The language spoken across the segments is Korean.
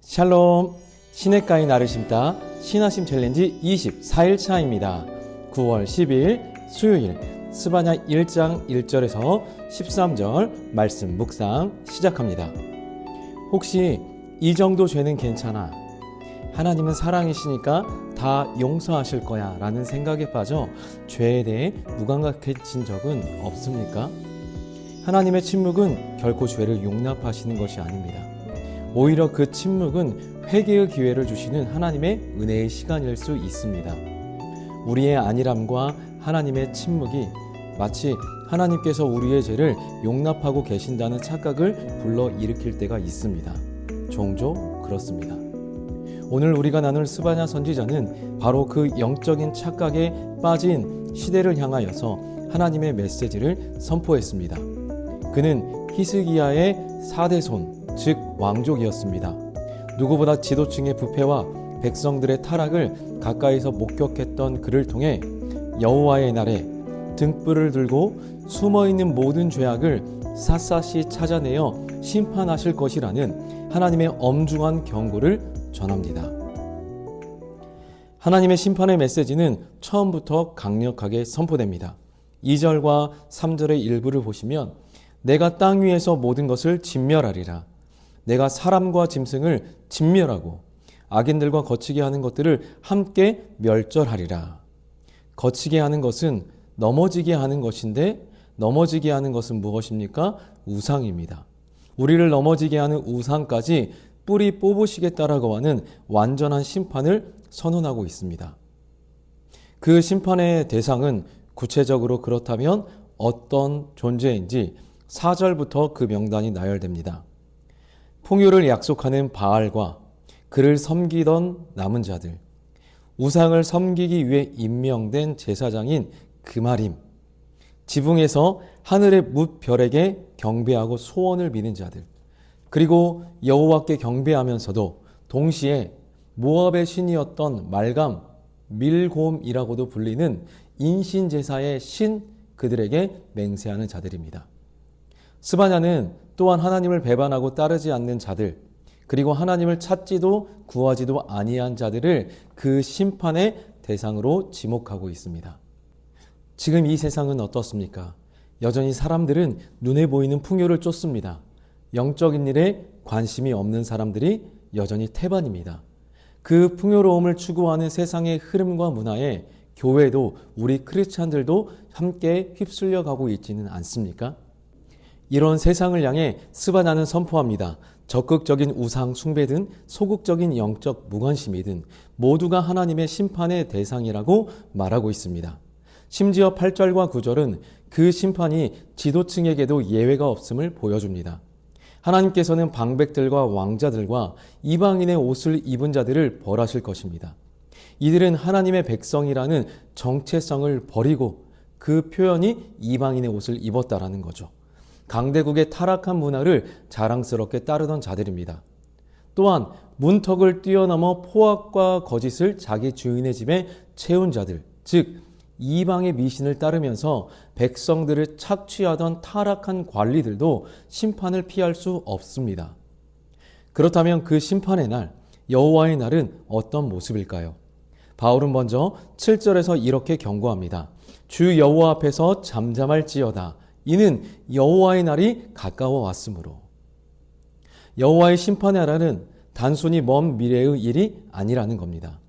샬롬, 시냇가에 나를 심다 신하심 챌린지 24일 차입니다. 9월 10일 수요일 스바냐 1장 1절에서 13절 말씀 묵상 시작합니다. 혹시 이 정도 죄는 괜찮아, 하나님은 사랑이시니까 다 용서하실 거야 라는 생각에 빠져 죄에 대해 무감각해진 적은 없습니까? 하나님의 침묵은 결코 죄를 용납하시는 것이 아닙니다. 오히려 그 침묵은 회개의 기회를 주시는 하나님의 은혜의 시간일 수 있습니다. 우리의 안일함과 하나님의 침묵이 마치 하나님께서 우리의 죄를 용납하고 계신다는 착각을 불러일으킬 때가 있습니다. 종종 그렇습니다. 오늘 우리가 나눌 스바냐 선지자는 바로 그 영적인 착각에 빠진 시대를 향하여서 하나님의 메시지를 선포했습니다. 그는 히스기야의 4대 손, 즉 왕족이었습니다. 누구보다 지도층의 부패와 백성들의 타락을 가까이서 목격했던 그를 통해 여호와의 날에 등불을 들고 숨어있는 모든 죄악을 샅샅이 찾아내어 심판하실 것이라는 하나님의 엄중한 경고를 전합니다. 하나님의 심판의 메시지는 처음부터 강력하게 선포됩니다. 2절과 3절의 일부를 보시면 내가 땅 위에서 모든 것을 진멸하리라. 내가 사람과 짐승을 진멸하고 악인들과 거치게 하는 것들을 함께 멸절하리라. 거치게 하는 것은 넘어지게 하는 것인데 넘어지게 하는 것은 무엇입니까? 우상입니다. 우리를 넘어지게 하는 우상까지 뿌리 뽑으시겠다라고 하는 완전한 심판을 선언하고 있습니다. 그 심판의 대상은 구체적으로 그렇다면 어떤 존재인지 4절부터 그 명단이 나열됩니다. 풍요를 약속하는 바알과 그를 섬기던 남은 자들, 우상을 섬기기 위해 임명된 제사장인 그마림, 지붕에서 하늘의 뭇별에게 경배하고 소원을 비는 자들, 그리고 여호와께 경배하면서도 동시에 모압의 신이었던 말감, 밀곰이라고도 불리는 인신제사의 신, 그들에게 맹세하는 자들입니다. 스바냐는 또한 하나님을 배반하고 따르지 않는 자들, 그리고 하나님을 찾지도 구하지도 아니한 자들을 그 심판의 대상으로 지목하고 있습니다. 지금 이 세상은 어떻습니까? 여전히 사람들은 눈에 보이는 풍요를 쫓습니다. 영적인 일에 관심이 없는 사람들이 여전히 태반입니다. 그 풍요로움을 추구하는 세상의 흐름과 문화에 교회도 우리 크리스찬들도 함께 휩쓸려 가고 있지는 않습니까? 이런 세상을 향해 스바냐는 선포합니다. 적극적인 우상 숭배든 소극적인 영적 무관심이든 모두가 하나님의 심판의 대상이라고 말하고 있습니다. 심지어 8절과 9절은 그 심판이 지도층에게도 예외가 없음을 보여줍니다. 하나님께서는 방백들과 왕자들과 이방인의 옷을 입은 자들을 벌하실 것입니다. 이들은 하나님의 백성이라는 정체성을 버리고 그 표현이 이방인의 옷을 입었다라는 거죠. 강대국의 타락한 문화를 자랑스럽게 따르던 자들입니다. 또한 문턱을 뛰어넘어 포악과 거짓을 자기 주인의 집에 채운 자들, 즉 이방의 미신을 따르면서 백성들을 착취하던 타락한 관리들도 심판을 피할 수 없습니다. 그렇다면 그 심판의 날, 여호와의 날은 어떤 모습일까요? 바울은 먼저 7절에서 이렇게 경고합니다. 주 여호와 앞에서 잠잠할지어다. 이는 여호와의 날이 가까워 왔으므로. 여호와의 심판의 날은 단순히 먼 미래의 일이 아니라는 겁니다.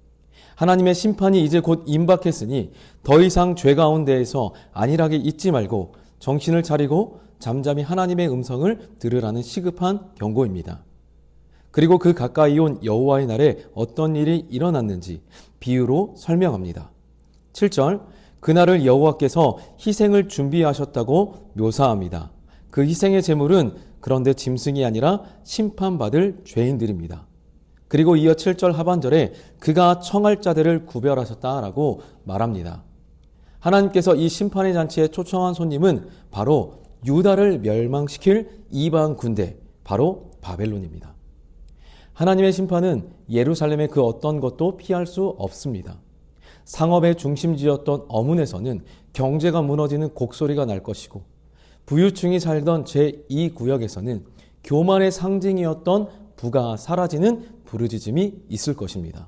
하나님의 심판이 이제 곧 임박했으니 더 이상 죄 가운데에서 안일하게 있지 말고 정신을 차리고 잠잠히 하나님의 음성을 들으라는 시급한 경고입니다. 그리고 그 가까이 온 여호와의 날에 어떤 일이 일어났는지 비유로 설명합니다. 7절, 그날을 여호와께서 희생을 준비하셨다고 묘사합니다. 그 희생의 제물은 그런데 짐승이 아니라 심판받을 죄인들입니다. 그리고 이어 7절 하반절에 그가 청할 자들을 구별하셨다라고 말합니다. 하나님께서 이 심판의 잔치에 초청한 손님은 바로 유다를 멸망시킬 이방 군대, 바로 바벨론입니다. 하나님의 심판은 예루살렘의 그 어떤 것도 피할 수 없습니다. 상업의 중심지였던 어문에서는 경제가 무너지는 곡소리가 날 것이고, 부유층이 살던 제2구역에서는 교만의 상징이었던 부가 사라지는 부르짖음이 있을 것입니다.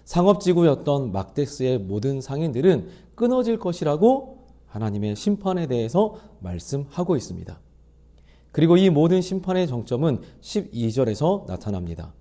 상업지구였던 막데스의 모든 상인들은 끊어질 것이라고 하나님의 심판에 대해서 말씀하고 있습니다. 그리고 이 모든 심판의 정점은 12절에서 나타납니다.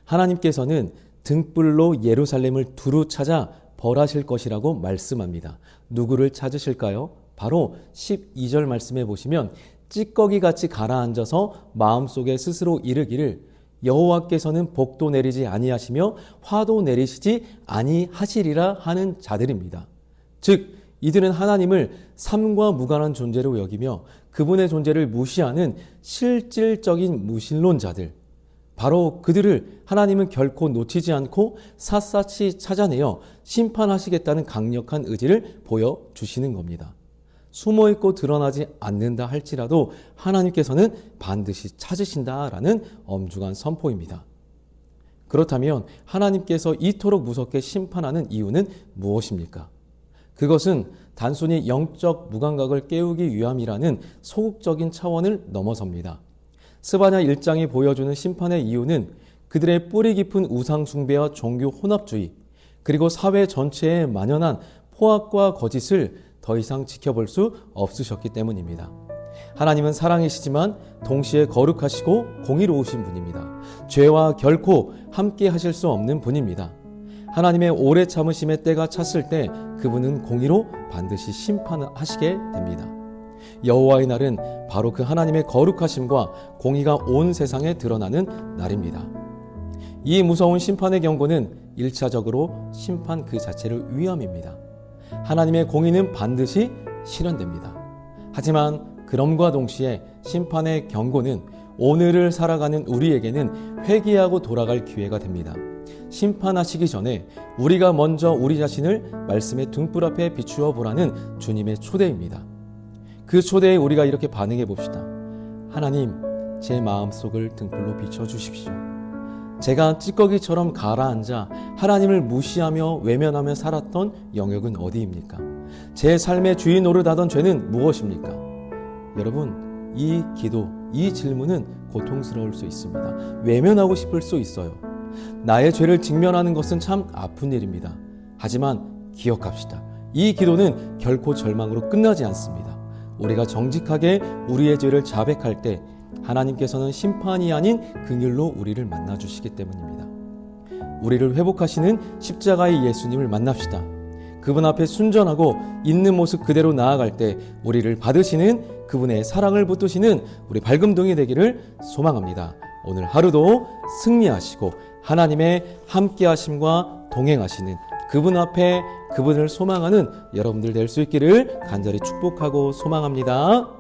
하나님께서는 등불로 예루살렘을 두루 찾아 벌하실 것이라고 말씀합니다. 누구를 찾으실까요? 바로 12절 말씀해 보시면 찌꺼기같이 가라앉아서 마음속에 스스로 이르기를 여호와께서는 복도 내리지 아니하시며 화도 내리시지 아니하시리라 하는 자들입니다. 즉 이들은 하나님을 삶과 무관한 존재로 여기며 그분의 존재를 무시하는 실질적인 무신론자들, 바로 그들을 하나님은 결코 놓치지 않고 샅샅이 찾아내어 심판하시겠다는 강력한 의지를 보여주시는 겁니다. 숨어있고 드러나지 않는다 할지라도 하나님께서는 반드시 찾으신다라는 엄중한 선포입니다. 그렇다면 하나님께서 이토록 무섭게 심판하는 이유는 무엇입니까? 그것은 단순히 영적 무감각을 깨우기 위함이라는 소극적인 차원을 넘어섭니다. 스바냐 1장이 보여주는 심판의 이유는 그들의 뿌리 깊은 우상 숭배와 종교 혼합주의, 그리고 사회 전체에 만연한 포악과 거짓을 더 이상 지켜볼 수 없으셨기 때문입니다. 하나님은 사랑이시지만 동시에 거룩하시고 공의로우신 분입니다. 죄와 결코 함께 하실 수 없는 분입니다. 하나님의 오래 참으심의 때가 찼을 때 그분은 공의로 반드시 심판하시게 됩니다. 여호와의 날은 바로 그 하나님의 거룩하심과 공의가 온 세상에 드러나는 날입니다. 이 무서운 심판의 경고는 1차적으로 심판 그 자체를 위함입니다. 하나님의 공의는 반드시 실현됩니다. 하지만 그럼과 동시에 심판의 경고는 오늘을 살아가는 우리에게는 회개하고 돌아갈 기회가 됩니다. 심판하시기 전에 우리가 먼저 우리 자신을 말씀의 등불 앞에 비추어 보라는 주님의 초대입니다. 그 초대에 우리가 이렇게 반응해 봅시다. 하나님, 제 마음속을 등불로 비춰주십시오. 제가 찌꺼기처럼 가라앉아 하나님을 무시하며 외면하며 살았던 영역은 어디입니까? 제 삶의 주인 노릇하던 죄는 무엇입니까? 여러분, 이 기도, 이 질문은 고통스러울 수 있습니다. 외면하고 싶을 수 있어요. 나의 죄를 직면하는 것은 참 아픈 일입니다. 하지만 기억합시다. 이 기도는 결코 절망으로 끝나지 않습니다. 우리가 정직하게 우리의 죄를 자백할 때 하나님께서는 심판이 아닌 긍휼로 우리를 만나주시기 때문입니다. 우리를 회복하시는 십자가의 예수님을 만납시다. 그분 앞에 순전하고 있는 모습 그대로 나아갈 때 우리를 받으시는 그분의 사랑을 붙드시는 우리 밝음동이 되기를 소망합니다. 오늘 하루도 승리하시고 하나님의 함께하심과 동행하시는 그분 앞에 그분을 소망하는 여러분들 될 수 있기를 간절히 축복하고 소망합니다.